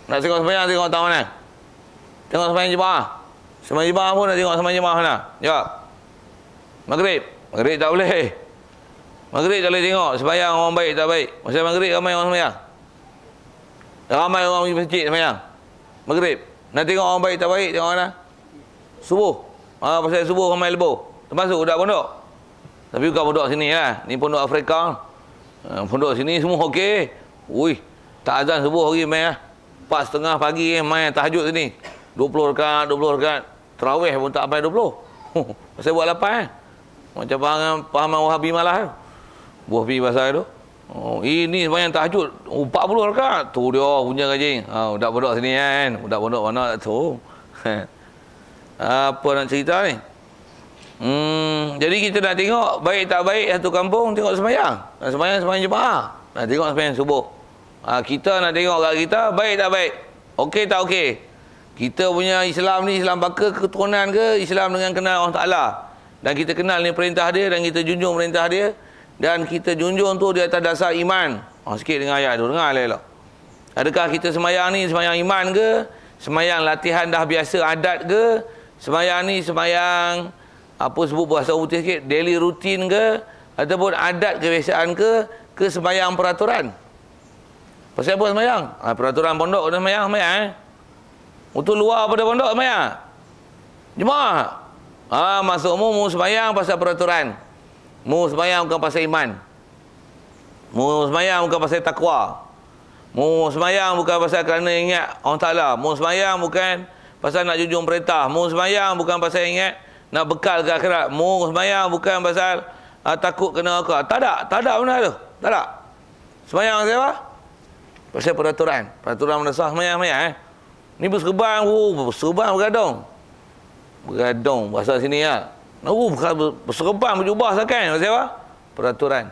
Nak tengok sembahyang, tengok tak mana? Tengok sembahyang jemaah. Sembahyang jemaah pun nak tengok sembahyang jemaah mana? Jawab. Maghrib. Maghrib tak boleh. Maghrib tak boleh tengok sembahyang orang baik tak baik. Masa maghrib ramai orang sembahyang. Ramai orang pergi masjid sembahyang. Maghrib. Nak tengok orang baik tak baik, tengok mana? Subuh. Pasal subuh ramai lebur. Termasuk budak pondok. Tapi bukan pondok sini lah. Ni pondok Afrika. Pondok sini semua okey. Ui, tak azan subuh lagi main lah. 4:30 pagi main tahajud sini. 20 rakaat, 20 rakaat. Tarawih pun tak sampai 20. Pasal buat 8 Macam pahaman Wahabi malah tu. Wahabi pasal tu. Ini sembahyang tahajud 40 rakaat. Tu dia punya kajing. Budak pondok sini kan. Budak pondok mana tak tahu. Apa nak cerita ni? Jadi kita nak tengok baik tak baik satu kampung, tengok sembahyang. Sembahyang jemaah. Nak tengok sembahyang subuh. Kita nak tengok kat kita baik tak baik. Okey tak okey. Kita punya Islam ni Islam baka keturunan ke Islam dengan kenal Allah Taala. Dan kita kenal ni perintah dia dan kita junjung perintah dia dan kita junjung tu di atas dasar iman. Sikit dengar ayat tu, dengar elok. Adakah kita sembahyang ni sembahyang iman ke? Sembahyang latihan dah biasa adat ke? Sembahyang ni sembahyang apa sebut bahasa putih sikit, daily routine ke? Ataupun adat kebiasaan ke sembahyang peraturan? Pasal apa sembahyang? Peraturan pondok kena sembahyang. Untuk luar pada pondok sembahyang. Jemaah. Maksudmu mu sembahyang pasal peraturan. Mu sembahyang bukan pasal iman. Mu sembahyang bukan pasal takwa. Mu sembahyang bukan pasal kerana ingat Allah Ta'ala. Mu sembahyang bukan pasal nak junjung perintah. Mu sembahyang bukan pasal ingat nak bekal ke akhirat. Mu sembahyang bukan pasal takut kena neraka. Tak ada benda tu. Tak ada. Sembahyang siapa? Pasal peraturan. Peraturan menasah sembahyang. Ni berserban, berserban bergadung. Bergadung bahasa sini lah. Berserban berjubah sakan. Pasal apa? Peraturan.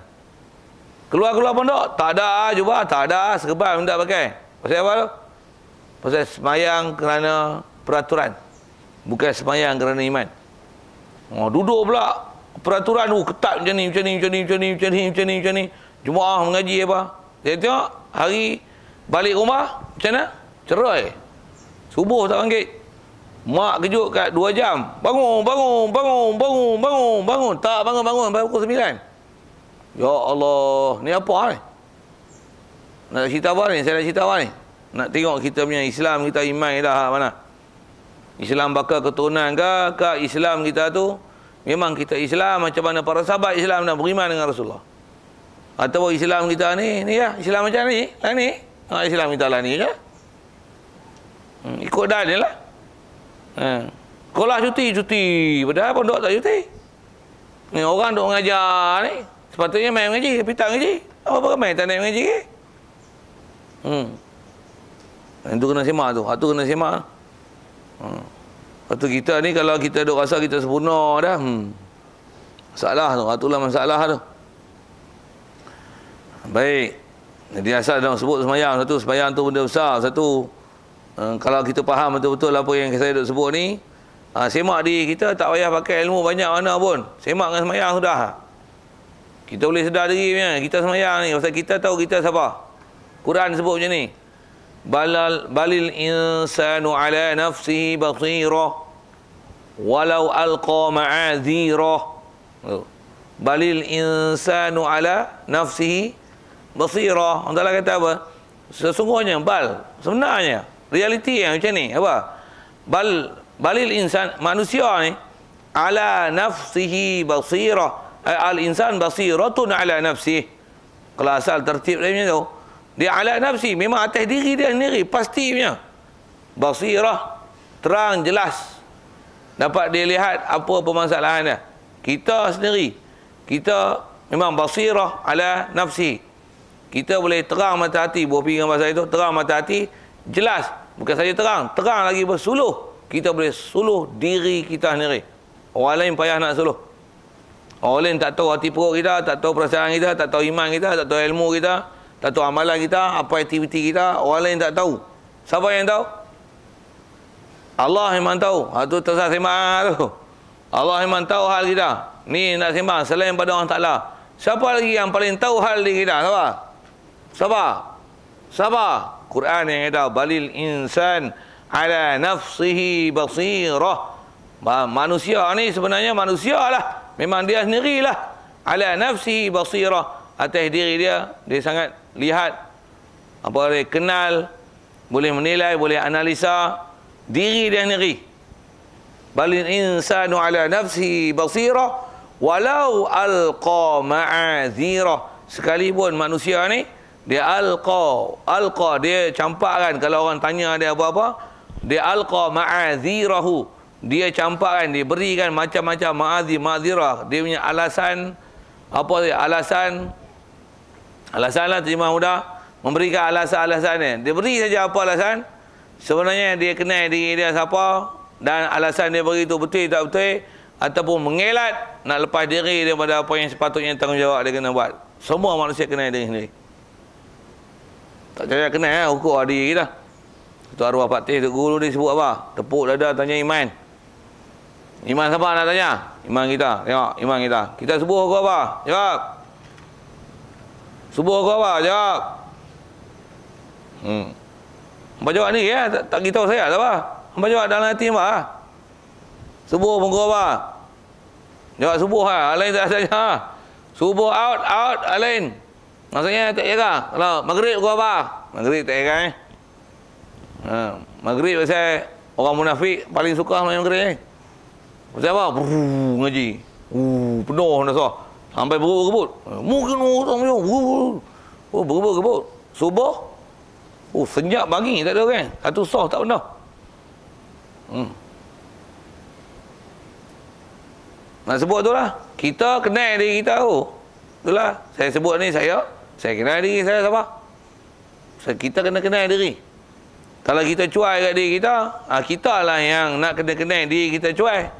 Keluar pondok, tak ada jubah, tak ada serban tak pakai. Pasal apa tu? Pasal sembahyang kerana peraturan. Bukan sembahyang kerana iman. Duduk pula peraturan ketat macam ni. Jemaah mengaji apa? Saya tengok hari balik rumah macam mana? Cerai. Subuh tak bangkit. Mak kejut kat 2 jam. Bangun. Tak bangun pukul 9. Ya Allah, ni apa ni? Nak cerita apa ni? Saya nak cerita apa ni? Nak tengok kita punya Islam kita, iman kita mana? Islam bakal keturunan ke Islam kita tu memang kita Islam macam mana para sahabat Islam dan beriman dengan Rasulullah. Atau Islam kita ni ya, Islam macam ni, lah ni. Islam kita lah ni je. Ikut dah dia lah. Sekolah cuti. Padahal pondok tak cuti. Ni orang duk mengajar ni. Sepatutnya main mengaji, tapi tak mengaji. Apa main tak naik mengaji ke? Itu kena semak tu. Itu kena semak. Lepas tu kita ni kalau kita duk rasa kita sempurna dah. Masalah tu. Itulah masalah tu. Baik. Jadi asal dah sebut sembahyang. Satu, sembahyang tu benda besar. Satu, kalau kita faham betul-betul apa yang saya duk sebut ni, semak diri kita, tak payah pakai ilmu banyak mana pun. Semak dengan sembahyang sudah. Kita boleh sedar diri punya. Kita sembahyang ni. Pasal kita tahu kita siapa. Quran sebut macam ni. Balil insanu ala nafsihi basirah walau alqa ma'azirah. Balil insanu ala nafsihi basirah. Allah kata apa? Sesungguhnya, sebenarnya realiti yang macam ni apa? Balil insan, manusia ni ala nafsihi basirah. Al-insan basiratun ala nafsihi. Kalau asal tertib dia macam tu, dia ala nafsi, memang atas diri dia sendiri, pasti punya. Basirah, terang, jelas. Dapat dia lihat apa permasalahan dia. Kita sendiri, kita memang basirah ala nafsi. Kita boleh terang mata hati, buah pinggan bahasa itu, terang mata hati, jelas. Bukan saja terang lagi bersuluh. Kita boleh suluh diri kita sendiri. Orang lain payah nak suluh. Orang lain tak tahu hati perut kita, tak tahu perasaan kita, tak tahu iman kita, tak tahu ilmu kita, tak tahu amalan kita, apa aktiviti kita. Orang lain tak tahu. Siapa yang tahu? Allah memang tahu. Itu tersah sembang tu. Allah memang tahu hal kita. Ni nak sembang selain pada Allah Ta'ala. Siapa lagi yang paling tahu hal diri kita? Siapa? Quran yang kata balil insan ala nafsihi basirah. Manusia ni sebenarnya manusia lah. Memang dia sendirilah. Ala nafsihi basirah. Atas diri dia sangat lihat. Apa dia kenal. Boleh menilai, boleh analisa. Diri dia sendiri. Balil insanu ala nafsihi basirah. Walau alqa ma'azirah. Sekalipun manusia ni dia alqa dia campakkan. Kalau orang tanya dia apa-apa, dia alqa ma'azirahu, dia campakkan, dia berikan macam-macam ma'azirah, dia punya alasan. Apa dia alasan lah, terjemah mudah, memberikan alasan-alasan dia. Dia beri saja apa alasan, sebenarnya dia kenal diri dia siapa, dan alasan dia beri itu betul tak betul, ataupun mengelak nak lepas diri daripada apa yang sepatutnya tanggungjawab dia kena buat. Semua manusia kenal diri sendiri. Tak percaya kenal ukur diri kita. Itu arwah Patih, Tok Guru dia sebut apa? Tepuk dada tanya iman. Iman siapa nak tanya? Iman kita. Tengok iman kita. Kita subuh ukur apa? Jawab. Subuh ukur apa? Jawab. Hamba jawab ni ya, tak beritahu saya tak apa. Hamba jawab dalam hati hamba. Subuh ukur apa? Jawab subuh lah. Alain tak tanya. Subuh out, Alain. Maksudnya tak kira. Kalau maghrib kau apa? Maghrib tak kira maghrib pasal orang munafik paling suka main maghrib pasal apa? Ngaji. Penuh dah sampai berut-gebut. Mungkin orang berut-gebut. Subuh. Senyap pagi tak ada kan? Satu sah tak pernah. Nak sebut tu lah. Kita kenal diri kita tu. Itulah. Saya sebut ni saya kenal diri saya siapa. Kita kena kenal diri. Kalau kita cuai kat diri kita, kita lah yang nak kena kenal diri kita cuai.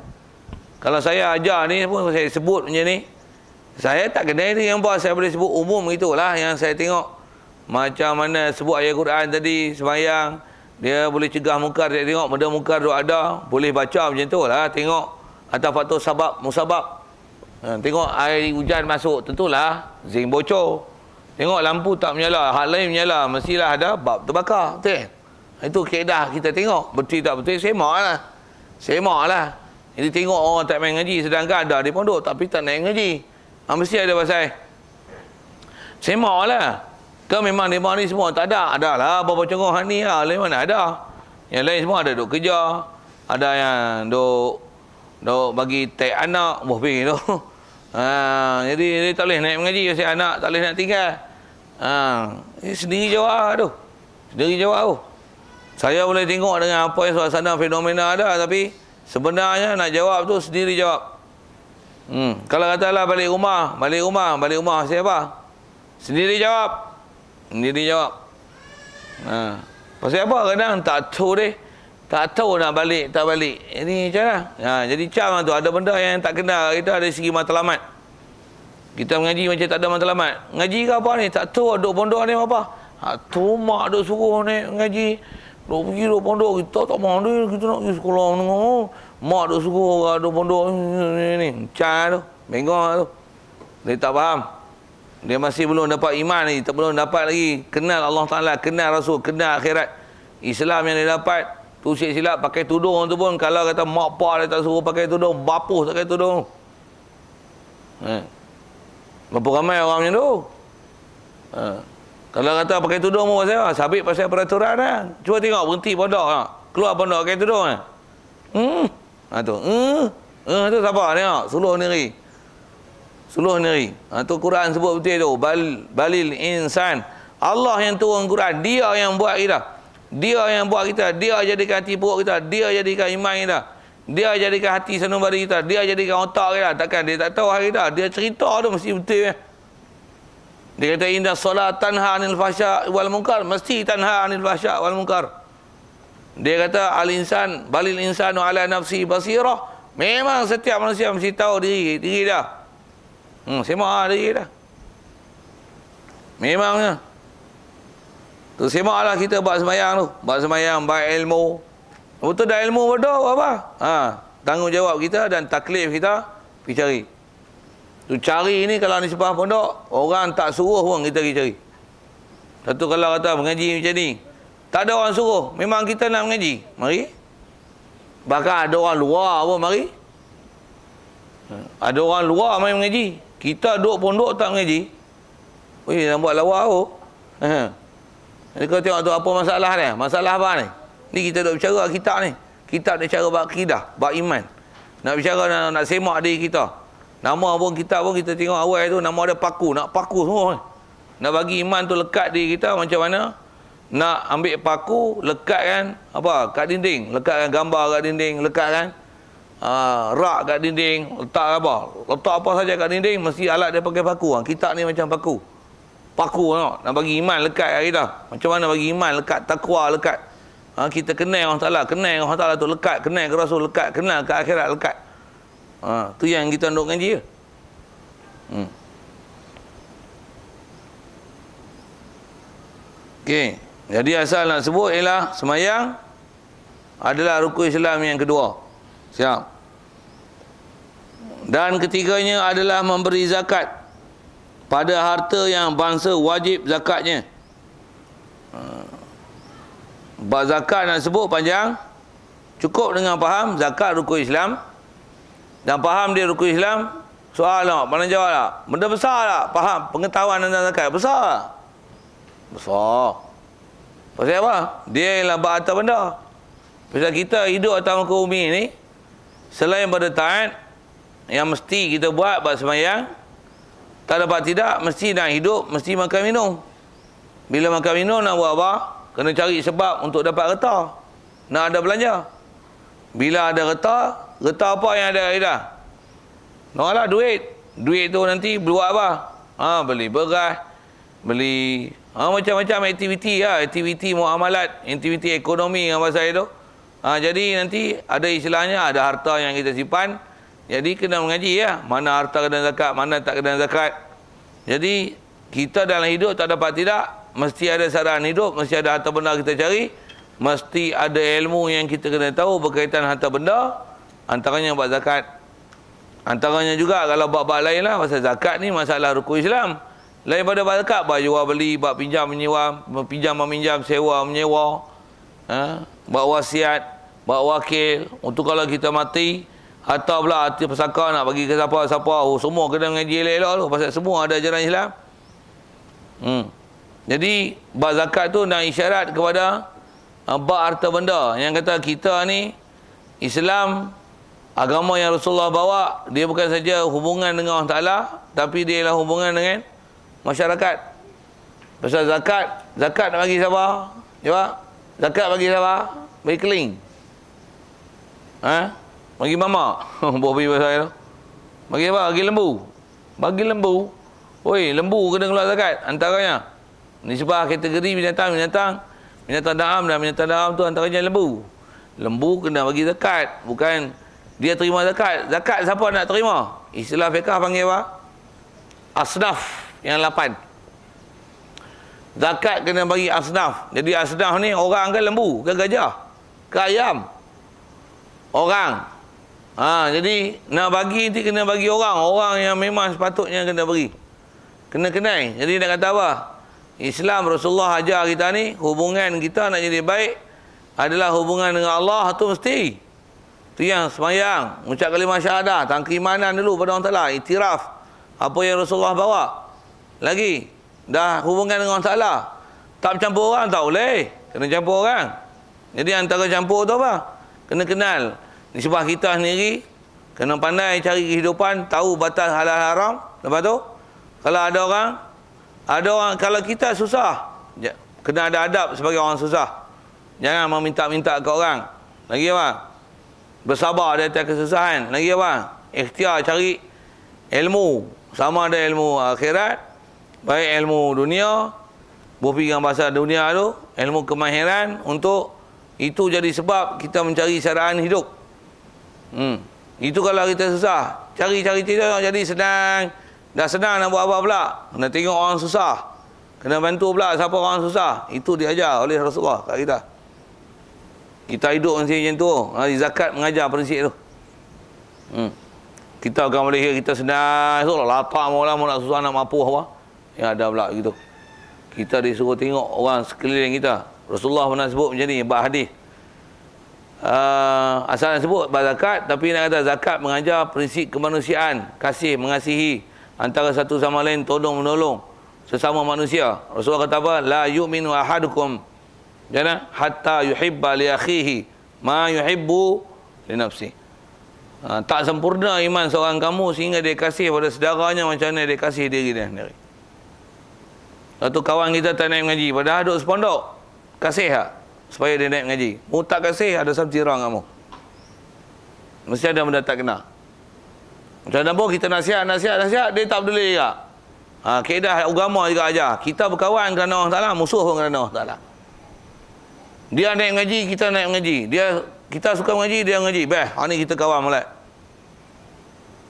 Kalau saya ajar ni pun saya sebut macam ni. Saya tak kenal diri yang buat. Saya boleh sebut umum itulah yang saya tengok. Macam mana sebut ayat Quran tadi, sembahyang. Dia boleh cegah mungkar. Saya tengok benda mungkar tu ada. Boleh baca macam tu lah. Tengok atas faktor sabab, musabab. Tengok air hujan masuk, tentulah zinc bocor. Tengok lampu tak menyala, hal lain menyala, mestilah ada bab terbakar. Betul? Itu kaedah kita tengok. Betul tak betul, semak lah. Jadi tengok orang tak main ngaji, sedangkan ada di pondok tapi tak naik ngaji. Mesti ada pasal. Semak lah. Ke memang di ni semua tak ada? Ada lah beberapa contoh ni lah. Lain mana ada? Yang lain semua ada duk kerja. Ada yang duk bagi tag anak buah ping tu. Jadi dia tak boleh naik mengaji pasal anak tak boleh nak tinggal. Sendiri jawab tu. Saya boleh tengok dengan apa yang suasana fenomena ada, tapi sebenarnya nak jawab tu sendiri jawab. Kalau katalah balik rumah siapa? Sendiri jawab. Pasal apa kadang tak tahu nak balik tak balik. Ini macam mana? Jadi macam tu ada benda yang tak kena kita dari segi matlamat. Kita mengaji macam tak ada matlamat. Ngaji ke apa ni? Tak tahu duk pondok ni apa. Tu mak duk suruh ni ngaji. Duk pergi duk pondok kita tak mahu ni, kita nak pergi sekolah ni. Mak duk suruh orang duk pondok ni. Macam tu. Bengong tu. Dia tak faham. Dia masih belum dapat iman ni, belum dapat lagi kenal Allah Taala, kenal Rasul, kenal akhirat. Islam yang dia dapat tu silap pakai tudung tu pun kalau kata mak pak dia tak suruh pakai tudung, bapuh tak pakai tudung. Berapa ramai orang macam tu? Kalau kata pakai tudung pun pasal apa? Sabit pasal peraturan lah. Cuba tengok berhenti pondok lah. Keluar pondok pakai tudung lah. Tu siapa tengok? Suluh sendiri. Tu Quran sebut betul tu. Balil insan. Allah yang turun Quran. Dia yang buat kita. Dia yang buat kita. Dia jadikan hati perut kita. Dia jadikan iman kita. Dia jadikan hati sanubari kita. Dia jadikan otak kita. Takkan dia tak tahu hari kita. Dia cerita tu mesti betul ya. Dia kata inna solat tanha anil fahsya wal munkar. Mesti tanha anil fahsya wal munkar. Dia kata al-insan balil insanu ala nafsi basirah. Memang setiap manusia mesti tahu diri dia. Semak diri dia. Memangnya. Tu semaklah kita buat sembahyang tu. Buat sembahyang, baik ilmu. Betul dah ilmu betul apa? Tanggungjawab kita dan taklif kita pergi cari. Tu cari ni kalau ni sepah pondok, orang tak suruh pun kita pergi cari. Satu kalau kata mengaji macam ni, Tak ada orang suruh. Memang kita nak mengaji. Mari. Bahkan ada orang luar pun mari. Ada orang luar mari mengaji. Kita duduk pondok tak mengaji. Weh, nak buat lawa tu. Jadi kau tengok tu apa masalah ni? Masalah apa ni? Ni kita duk bercara kitab ni. Kitab dia cara bab akidah, bab iman. Nak bicara nak semak diri kita. Nama pun kitab pun kita tengok awal tu nama dia paku, nak paku semua ni. Nak bagi iman tu lekat diri kita macam mana? Nak ambil paku lekatkan apa? Kat dinding, lekatkan gambar kat dinding, lekatkan rak kat dinding, letak apa? Letak apa saja kat dinding mesti alat dia pakai paku. Kitab ni macam paku. Paku nak bagi iman lekat kat kita. Macam mana bagi iman lekat, takwa lekat. Kita kenal Allah Ta'ala, kenal Allah Ta'ala tu lekat, kenal ke Rasul lekat, kenal ke akhirat lekat. Tu yang kita nak ngaji. Okey. Jadi asal nak sebut ialah semayang adalah rukun Islam yang kedua. Siap. Dan ketiganya adalah memberi zakat pada harta yang bangsa wajib zakatnya. Bab zakat nak sebut panjang. Cukup dengan faham zakat rukun Islam. Dan faham dia rukun Islam. Soal tak? Mana jawab tak? Benda besar tak? Faham pengetahuan tentang zakat. Besar tak? Besar. Pasal apa? Dia ialah bab harta benda. Pasal kita hidup atas muka bumi ni, selain pada taat yang mesti kita buat bab semayang, tak dapat tidak, mesti nak hidup, mesti makan minum. Bila makan minum nak buat apa? Kena cari sebab untuk dapat reta. Nak ada belanja. Bila ada reta apa yang ada dah? Nak lah duit. Duit tu nanti buat apa? Beli beras, beli macam-macam aktiviti lah. Aktiviti muamalat, aktiviti ekonomi yang bahasa itu. Jadi nanti ada istilahnya, ada harta yang kita simpan. Jadi kena mengaji ya. Mana harta kena zakat, mana tak kena zakat. Jadi kita dalam hidup tak dapat tidak. Mesti ada saran hidup, mesti ada harta benda kita cari. Mesti ada ilmu yang kita kena tahu berkaitan harta benda. Antaranya buat zakat. Antaranya juga kalau bab-bab lain lah. Pasal zakat ni masalah rukun Islam. Lain pada bab zakat, bab jual beli, bab pinjam menyewa, pinjam meminjam, sewa menyewa. Bab wasiat, bab wakil. Untuk kalau kita mati, harta pula hati pesaka nak bagi ke siapa-siapa. Semua kena mengaji elok-elok tu. Pasal semua ada ajaran Islam. Jadi bab zakat tu nak isyarat kepada bab harta benda. Yang kata kita ni Islam, agama yang Rasulullah bawa, dia bukan saja hubungan dengan Allah Ta'ala, tapi dia ialah hubungan dengan masyarakat. Pasal zakat nak bagi siapa? Jawab. Zakat bagi siapa? Bagi keling. Bagi mama. Buat pergi pasal tu. Bagi apa? Bagi lembu. Bagi lembu. Oi, lembu kena keluar zakat antaranya. Nisbah kategori binatang daam dan binatang daam tu antaranya lembu. Lembu kena bagi zakat, bukan dia terima zakat. Zakat siapa nak terima? Istilah fiqh panggil apa? Asnaf yang 8. Zakat kena bagi asnaf. Jadi asnaf ni orang ke lembu, ke gajah, ke ayam? Orang. Jadi nak bagi nanti kena bagi orang yang memang sepatutnya kena beri. Kena kenal. Jadi nak kata apa? Islam Rasulullah ajar kita ni, hubungan kita nak jadi baik adalah hubungan dengan Allah tu mesti. Tu yang semayang, ucap kalimah syahadah, tangkimanan dulu pada Allah Ta'ala, iktiraf apa yang Rasulullah bawa. Lagi, dah hubungan dengan Allah Ta'ala. Tak bercampur orang, tak boleh. Kena campur orang. Jadi antara campur tu apa? Kena kenal nisbah kita sendiri, kena pandai cari kehidupan, tahu batas halal haram. Lepas tu, kalau ada orang kalau kita susah, kena ada adab sebagai orang susah. Jangan meminta-minta ke orang. Lagi apa? Bersabar di atas kesusahan. Lagi apa? Ikhtiar cari ilmu. Sama ada ilmu akhirat, baik ilmu dunia, berfikir bahasa dunia tu, ilmu kemahiran, untuk itu jadi sebab kita mencari syaraan hidup. Itu kalau kita susah, cari-cari tidak jadi senang. Dah senang nak buat apa pula? Kena tengok orang susah. Kena bantu pula siapa orang susah. Itu diajar oleh Rasulullah kat kita. Kita hidup mesti macam tu. Zakat mengajar prinsip tu. Kita akan Malaysia kita senang. So, latak orang nak susah nak mampu apa. Yang ada pula gitu. Kita disuruh tengok orang sekeliling kita. Rasulullah pernah sebut macam ni, bab hadis. Asal sebut bab zakat, tapi nak kata zakat mengajar prinsip kemanusiaan, kasih, mengasihi antara satu sama lain, tolong menolong sesama manusia. Rasulullah kata apa? La yu'minu ahadukum jana hatta yuhibba li akhihi ma yuhibbu li nafsi. Tak sempurna iman seorang kamu sehingga dia kasih pada saudaranya macam mana dia kasih diri dia sendiri. Satu kawan kita tak naik mengaji, padahal duduk sepondok, kasih tak supaya dia naik mengaji. Mu tak kasih, ada something wrong kamu. Mesti ada benda tak kena. Macam mana pun kita nasihat, dia tak peduli juga. Kaedah agama juga ajar. Kita berkawan kerana Allah Ta'ala, musuh pun kerana Allah Ta'ala. Dia naik mengaji, kita naik mengaji. Kita suka mengaji, dia mengaji. Ni kita kawan mulai.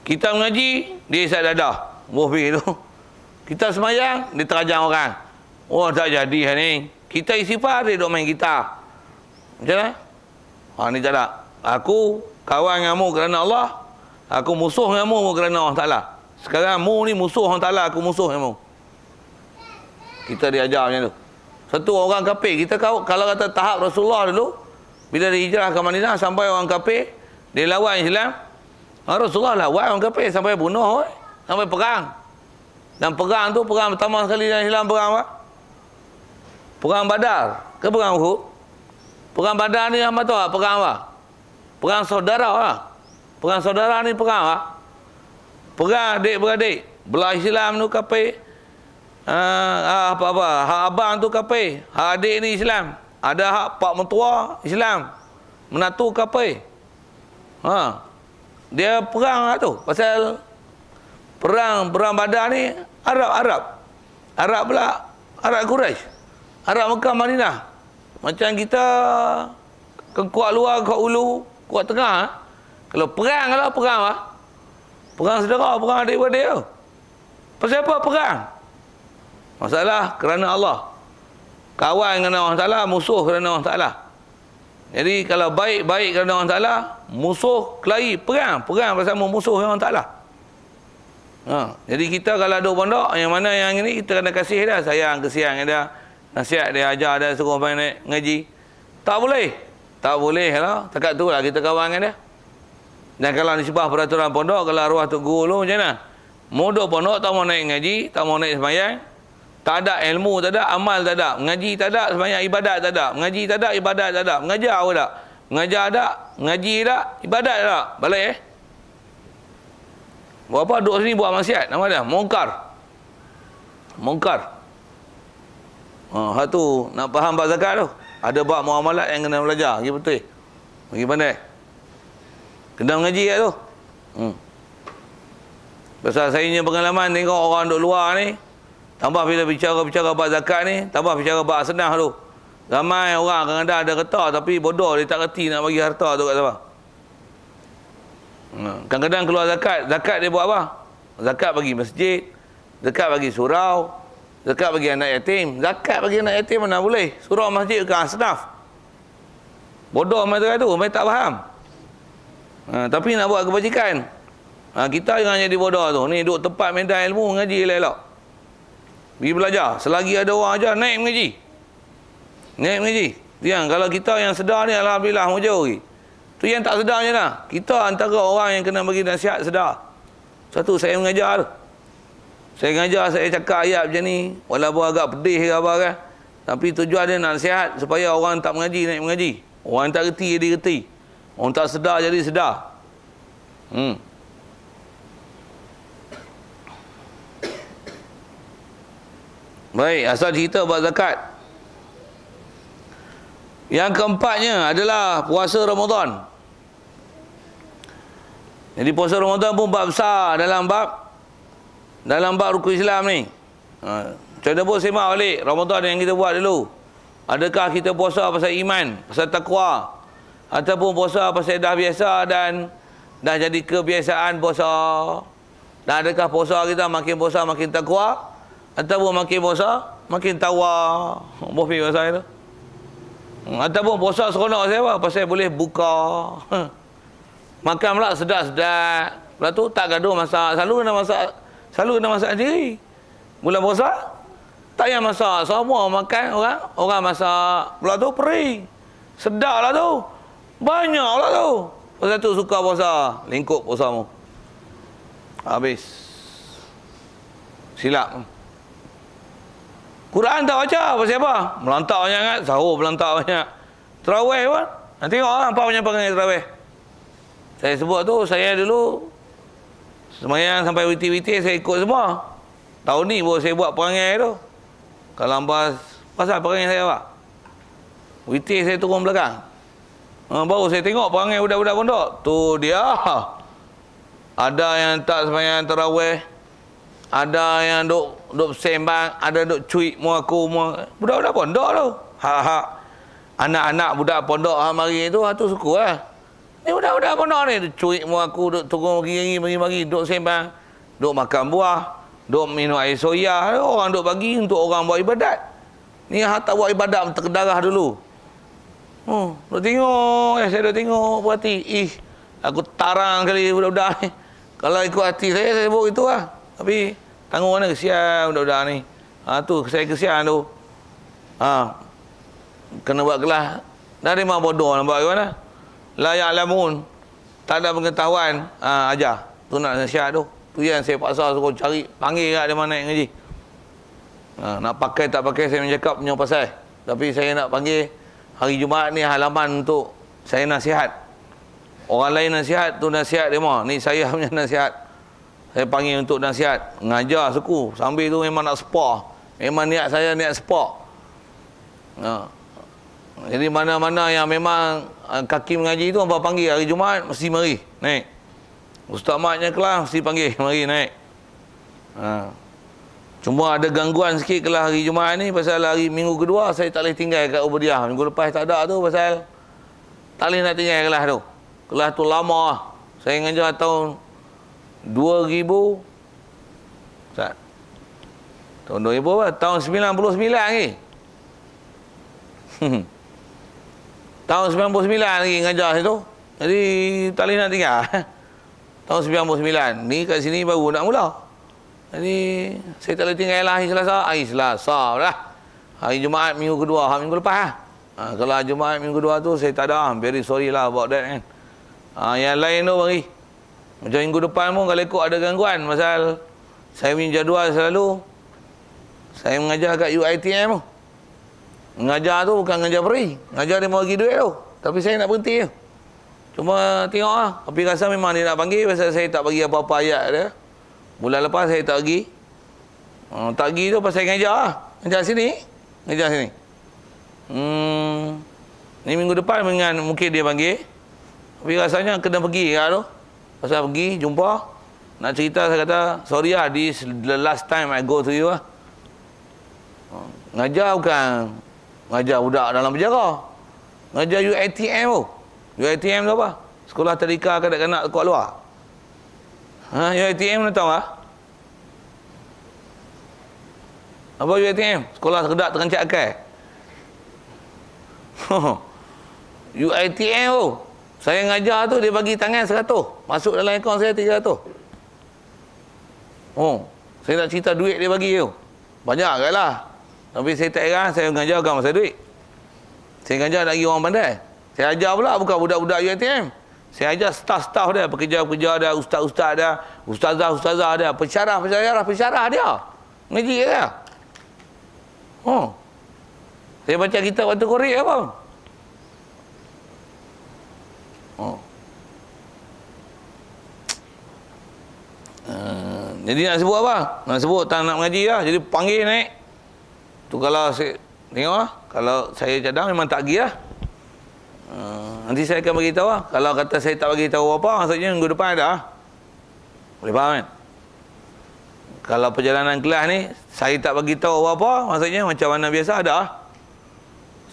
Kita mengaji, dia isap dadah. Bohbi tu. Kita semayang, dia terajang orang. Oh, tak jadi ni. Kita istighfar, dia duduk main gitar. Macam mana? Ni tak ada. Aku kawan dengan mu kerana Allah. Aku musuh dengan mu kerana Allah Ta'ala. Sekarang mu ni musuh Allah Ta'ala, aku musuh dengan mu. Kita diajar macam tu. Satu orang kafir, kita kalau kata tahap Rasulullah dulu, bila dia hijrah ke Madinah sampai orang kafir, dia lawan Islam. Rasulullah lawan orang kafir sampai bunuh, sampai perang. Dan perang tu, perang pertama sekali dalam Islam, perang apa? Perang Badar ke perang Uhud? Perang Badar ni apa tahu tak? Perang apa? Perang saudara lah. Perang saudara ni perang apa? Perang adik-beradik. Belah Islam tu kafir. Hak abang tu kafir. Hak adik ni Islam. Ada hak pak mentua Islam. Menatu kafir. Dia perang lah tu. Pasal perang Badar ni Arab pula, Arab Quraisy, Arab Mekah Madinah. Macam kita kuat luar, kuat ulu, kuat tengah. Kalau perang lah. Perang saudara, perang adik-beradik tu. Pasal apa perang? Masalah kerana Allah. Kawan kerana Allah Ta'ala, musuh kerana Allah Ta'ala. Jadi kalau baik kerana Allah Ta'ala, musuh kelahi, perang bersama musuh Allah Ta'ala. Jadi kita kalau duduk pondok, yang mana yang ini kita kena kasih dah, sayang, kesian dia, nasihat dia, ajar dia, suruh main naik ngaji. Tak boleh lah. Takat tu lah kita kawan dengan dia. Dan kalau nisbah peraturan pondok, kalau arwah tu guru macam mana? Mau duduk pondok, tak mau naik ngaji, tak mau naik sembahyang, tak ada ilmu, tak ada amal, tak ada ngaji, tak ada sembahyang, ibadat tak ada, ngaji tak ada, ibadat tak ada, mengajar apa tak? Mengajar tak, ngaji tak, ibadat tak? Balik Buat apa duduk sini buat maksiat? Nama dia mungkar. Tu nak faham bab zakat tu. Ada bab muamalat yang kena belajar. Bagi betul. Bagi pandai. Kena mengaji kat tu. Pasal saya punya pengalaman tengok orang duduk luar ni, tambah bila bicara bab zakat ni, tambah bicara bab senah tu. Ramai orang kadang-kadang ada kerta tapi bodoh, dia tak reti nak bagi harta tu kat siapa. Kadang-kadang keluar zakat dia buat apa? Zakat bagi masjid, zakat bagi surau, zakat bagi anak yatim. Zakat bagi anak yatim mana boleh? Surau masjid ke asnaf. Bodoh mereka tu, mereka tak faham. Tapi nak buat kebajikan. Kita jangan jadi bodoh tu. Ni duduk tempat medan ilmu, ngaji elok. Pergi belajar. Selagi ada orang ajar, naik mengaji. Kalau kita yang sedar ni, alhamdulillah, mujur lagi. Tu yang tak sedar je lah. Kita antara orang yang kena bagi nasihat sedar. Satu, saya mengajar tu. Saya mengajar, saya cakap ayat macam ni. Walaupun agak pedih ke apa kan. Tapi tujuan dia nak nasihat supaya orang tak mengaji, naik mengaji. Orang tak reti, jadi reti. Orang tak sedar, jadi sedar. Baik, asal cerita buat zakat. Yang keempatnya adalah puasa Ramadan. Jadi puasa Ramadan pun bab besar dalam bab rukun Islam ni. Contoh pun semak balik Ramadan yang kita buat dulu. Adakah kita puasa pasal iman, pasal takwa, ataupun puasa pasal dah biasa dan dah jadi kebiasaan puasa? Dan adakah puasa kita makin puasa makin takwa, ataupun makin puasa makin tawa? Bofi bahasa itu. Ataupun puasa seronok saya apa? Pasal boleh buka. Makan pula sedap-sedap. Lepas tu tak gaduh masak. Selalu kena masak sendiri. Bulan puasa Tak payah masak. Semua makan orang masak. Pula tu perih. Sedap lah tu. Banyak lah tu. Pasal tu suka puasa. Lingkup puasamu. Habis. Silap. Quran tak baca. Pasal apa? Melantak banyak kan? Sahur melantak banyak. Terawih pun. Nanti tengok lah apa punya perangai terawih. Saya sebut tu, saya dulu semayang sampai witir-witir saya ikut semua. Tahun ni baru saya buat perangai tu. Kalau pasal perangai saya apa? Witir saya turun belakang. Baru saya tengok perangai budak-budak pondok. Tu dia. Ada yang tak semayang tarawih. Ada yang duk sembang. Ada duk cuik muaku. Budak-budak pondok tu. Anak-anak budak pondok mari tu suku lah. Ni budak-budak pondok ni. Duk cuik muaku. Duk turun mari-mari. Duk sembang. Duk makan buah. Duk minum air soya. Orang duk bagi untuk orang buat ibadat. Ni tak buat ibadat terdarah dulu. Duk tengok. Saya duk tengok. Berhati. Aku tarang kali budak-budak ni. Kalau ikut hati saya sebut itu lah. Tapi tanggung mana kesian budak-budak ni. Tu saya kesian tu. Kena buat kelas. Dari mana bodoh nak buat ke mana? La ya'lamun. Tak ada pengetahuan. Ajar. Tu nak nasihat tu. Tu yang saya paksa suruh cari. Panggil kat dia mana naik ngaji. Nak pakai tak pakai saya mencakap punya pasal. Tapi saya nak panggil hari Jumaat ni halaman untuk saya nasihat. Orang lain nasihat tu nasihat dia mah. Ni saya punya nasihat. Saya panggil untuk nasihat. Ngajar suku. Sambil tu memang nak spa. Memang niat saya niat spa. Jadi mana-mana yang memang kaki mengaji tu apa panggil hari Jumaat mesti mari naik. Ustaz maknya kelas mesti panggil mari naik. Cuma ada gangguan sikit kelas hari Jumaat ni pasal hari minggu kedua saya tak boleh tinggal kat Ubudiyah. Minggu lepas tak ada tu pasal tak boleh nak tinggal kelas tu. Kelas tu lama lah. Saya ngajar tahun 2000 Ustaz. Tahun 2000 apa? Tahun 99 lagi. Tahun 99 lagi ngajar situ. Jadi tak boleh nak tinggal. Tahun 99. Ni kat sini baru nak mula. Jadi saya tak boleh tinggal lah hari Selasa. Hari Selasa lah. Hari Jumaat minggu kedua. Minggu lepas lah. Kalau Jumaat minggu kedua tu saya tak ada. Very sorry lah about that kan. Yang lain tu bagi. Macam minggu depan pun kalau ikut ada gangguan. Pasal saya punya jadual selalu. Saya mengajar kat UiTM tu. Mengajar tu bukan mengajar free. Mengajar dia mau bagi duit tu. Tapi saya nak berhenti tu. Cuma tengok lah. Tapi rasa memang dia nak panggil. Pasal saya tak bagi apa-apa ayat dia. Bulan lepas saya tak pergi. Tak pergi tu pasal saya ngajar lah. Ngajar sini. Ngajar sini. Ni minggu depan mungkin dia panggil. Tapi rasanya kena pergi kat tu. Pasal pergi, jumpa. Nak cerita saya kata, sorry lah, this the last time I go to you lah. Ngajar bukan ngajar budak dalam penjara. Ngajar UiTM tu. UiTM tu apa? Sekolah Tadika Kanak-kanak Kuala Luar. UiTM ni tahu tak? Apa UiTM? Sekolah Sekedak Terancak Akal. UiTM tu. Saya ngajar tu dia bagi tangan 100. Masuk dalam akaun saya 300. Saya nak cerita duit dia bagi tu. Banyak kan lah. Tapi saya tak heran, saya mengajar agak masa duit. Saya mengajar lagi orang pandai. Saya ajar pula bukan budak-budak UiTM. Saya ajar staf-staf dia, pekerja-pekerja dia, ustaz-ustaz dia, ustazah-ustazah dia, pensyarah dia. Ngaji dia. Saya baca kitab waktu korek apa? Jadi nak sebut apa? Nak sebut tak nak mengaji lah. Jadi panggil naik. Tu kalau saya tengok lah. Kalau saya cadang memang tak pergi lah. Nanti saya akan beritahu lah. Kalau kata saya tak beritahu apa, maksudnya minggu depan ada lah. Boleh faham kan? Kalau perjalanan kelas ni saya tak beritahu apa, maksudnya macam mana biasa ada lah.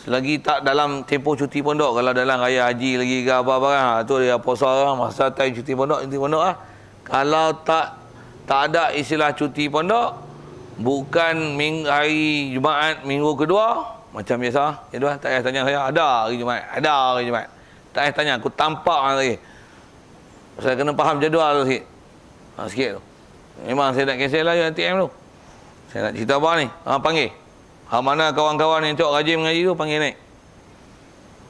Selagi tak dalam tempoh cuti pondok. Kalau dalam raya haji lagi ke apa-apa kan, tu dia puasa lah. Masa time cuti pondok lah. Kalau tak ada istilah cuti pondok, bukan hari Jumaat minggu kedua, macam biasa. Ya tak payah tanya saya, ada hari Jumaat. Tak payah tanya, aku tampak lagi. Saya kena faham jadual tu sikit. Sikit tu. Memang saya nak cancel lah UiTM tu. Saya nak cerita apa ni? Panggil. Mana kawan-kawan yang tengok rajin mengaji tu, panggil naik.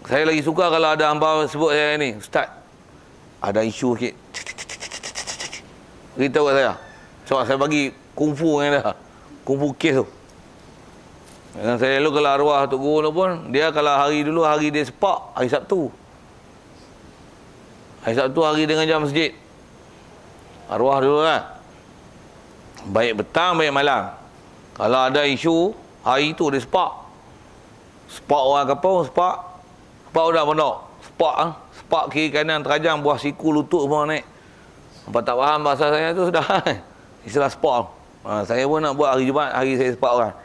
Saya lagi suka kalau ada hamba sebut saya ni, Ustaz, ada isu sikit. Beritahu kat saya. Sebab saya bagi kungfu yang dah. Kungfu kes tu. Dan saya lalu kalau arwah Tok Guru tu pun, dia kalau hari dulu, hari dia sepak, hari Sabtu. Hari Sabtu hari dia ngajar masjid. Arwah dulu kan. Baik petang, baik malam. Kalau ada isu, hari tu dia sepak. Sepak orang kampung, sepak. Sepak budak pondok. Sepak kiri kanan, terajang, buah siku, lutut semua naik. Apa tak faham bahasa saya tu sudah. Istilah sepak. Saya pun nak buat hari Jumaat, hari saya sepak orang.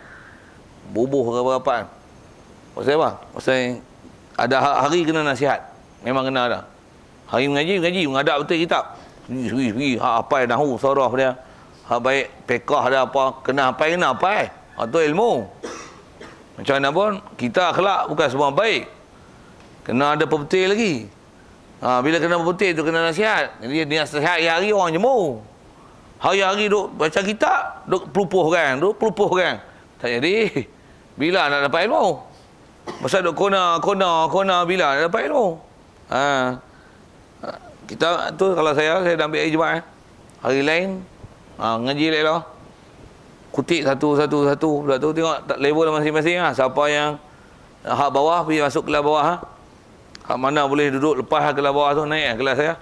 Bubuh ke berapa. Pasal apa? Pasal ada hari kena nasihat. Memang kena ada. Hari mengaji, mengadap betul kitab. Pergi. Apa yang nahu, sorah dia. Baik, pekah ada apa. Kena apa. Itu ilmu. Macam mana pun, kita akhlak bukan semua baik. Kena ada pebetul lagi. Bila kena pebetul tu kena nasihat. Jadi dia nasihat hari-hari orang jemur. Hari-hari duk baca kitab, duk pelupuhkan. Tak jadi. Bila nak dapat ilmu? Masa duk kona bila nak dapat ilmu? Kita tu kalau saya dah ambil hari Jumaat. Hari lain ngaji lain lah. Kutik satu. Lepas tu tengok level masing-masing lah. Siapa yang hak bawah pergi masuk kelas bawah. Hak mana boleh duduk lepas kelas bawah tu naik kelas saya.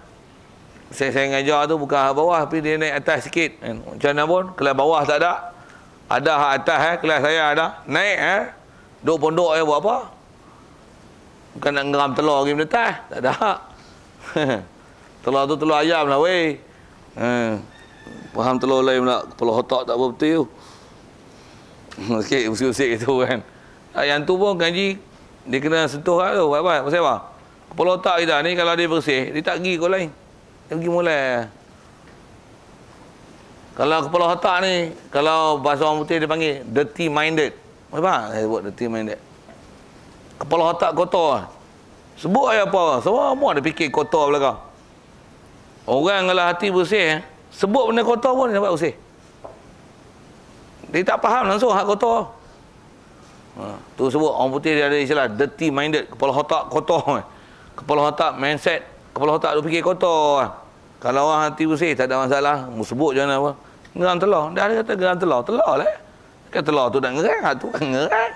Saya ngajar tu bukan hak bawah tapi dia naik atas sikit. Macam mana pun kelas bawah tak ada. Ada hak atas kelas saya ada. Naik duduk pondok buat apa? Bukan nak ngeram telur pergi menetas. Tak ada hak. Telur tu telur ayam lah weh. Faham telur lain pula. Kepala otak tak apa betul. Sikit usik-usik gitu kan. Yang tu pun ngaji dia kena sentuh kat tu. Apa? Pasal apa? Kepala otak kita ni kalau dia bersih, dia tak pergi kau lain. Dia pergi mulai. Kalau kepala otak ni, kalau bahasa orang putih dia panggil dirty minded. Apa? Saya sebut dirty minded. Kepala otak kotor. Sebut aja apa? Semua ada fikir kotor belakang. Orang kalau hati bersih, sebut benda kotor pun dia dapat bersih. Dia tak faham langsung hak kotor. Tu sebut orang putih dia ada istilah dirty minded, kepala otak kotor. Kepala otak mindset, kepala otak tu fikir kotor. Kalau orang hati bersih tak ada masalah. Mu sebut jangan apa. Geram telur. Dah ada kata geram telur. Telur lah. Kan telur tu nak ngeram, tu kan ngeram.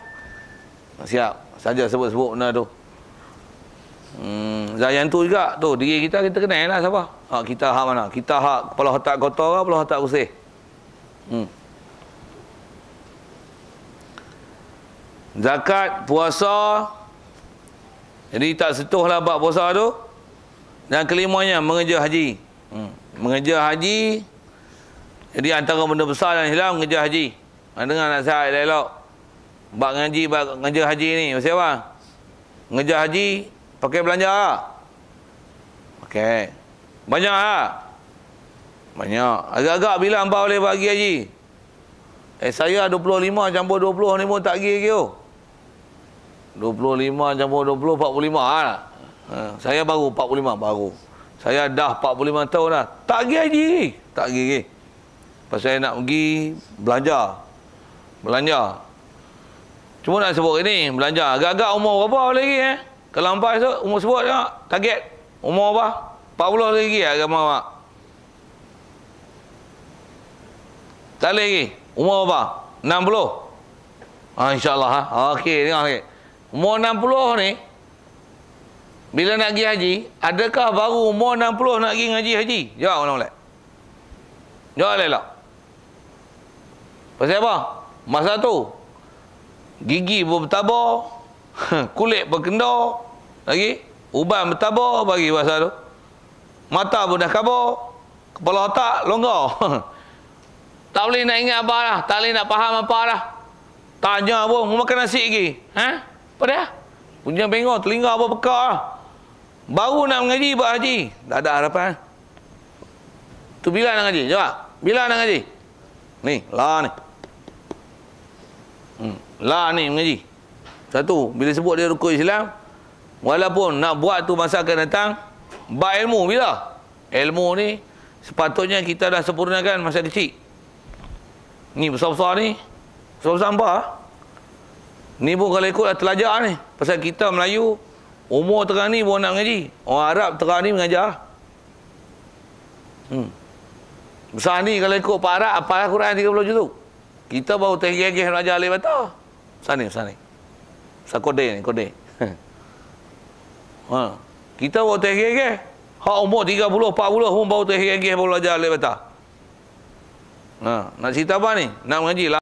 Siap. Saja sebut-sebut benda tu. Yang tu juga tu diri kita kenal lah siapa. Kita hak mana? Kita hak kepala otak kotor ke kepala otak bersih? Zakat, puasa. Jadi tak sentuhlah bab puasa tu. Dan kelimanya mengejar haji. Mengejar haji. Jadi antara benda besar dalam Islam mengejar haji. Dengar nasihat elok. Bab ngaji, bab mengejar haji ni pasal apa? Mengejar haji pakai belanja lah. Pakai. Banyak lah. Banyak. Agak-agak bila hangpa boleh bagi haji? Saya 25 campur 20 ni pun tak pergi lagi tu. 25 campur 20, 45 lah. Saya baru 45 baru. Saya dah 45 tahun dah. Tak pergi haji. Tak pergi lagi. Pasal saya nak pergi belanja. Cuma nak sebut ini belanja. Agak-agak umur berapa lagi Kalau hangpa esok umur sebut tengok. Target. Umur apa? 40 lagi agama mak. Tak lagi. Umur apa? 60. InsyaAllah. Okey, tengok okey. Umur 60 ni, bila nak pergi haji, adakah baru umur 60 nak pergi ngaji haji? Jawab orang boleh. Jawab elok. Pasal apa? Masa tu, gigi pun bertabar, kulit berkendar, lagi, uban bertabar bagi masa tu. Mata pun dah kabur, kepala otak longgar. Tak boleh nak ingat apa dah. Tak boleh nak faham apa dah. Tanya pun, mau makan nasi lagi. Apa dia? Punya bengok, telinga apa pekak lah. Baru nak mengaji, buat haji. Tak ada harapan. Tu bila nak ngaji? Jawab. Bila nak ngaji? Ni, lah ni. Lah ni mengaji. Satu, bila sebut dia rukun Islam, walaupun nak buat tu masa akan datang, bab ilmu bila? Ilmu ni, sepatutnya kita dah sempurnakan masa kecil. Ni besar-besar ni. Besar-besar apa? Ni pun kalau ikut telajak ni. Pasal kita Melayu, umur terang ni pun nak mengaji. Orang Arab terang ni mengajar. Besar ni kalau ikut Pak Arab, apa Al-Quran 30 juzuk. Kita baru tergigih belajar alif bata. Besar ni. Besar kode ni, kode. Kita baru tergigih. Hak umur 30, 40 pun baru tergigih baru belajar alif bata. Nak cerita apa ni? Nak mengaji lah.